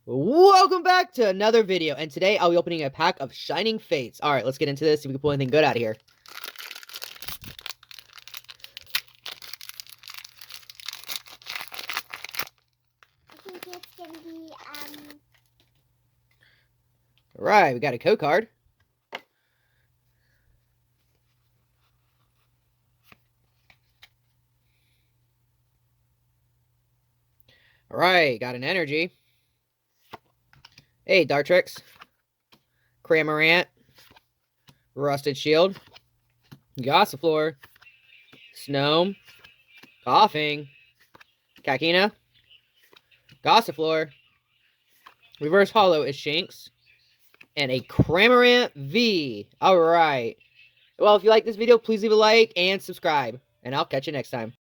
Welcome back to another video, and today I'll be opening a pack of Shining Fates. Alright, let's get into this, see if we can pull anything good out of here. I think it's gonna be, Alright, we got a code card. Alright, got an energy. Hey, Dartrix. Cramorant. Rusted Shield. Gossifleur. Snow. Coughing. Kakina. Gossifleur. Reverse Holo is Shinx. And a Cramorant V. Alright. Well, if you like this video, please leave a like and subscribe. And I'll catch you next time.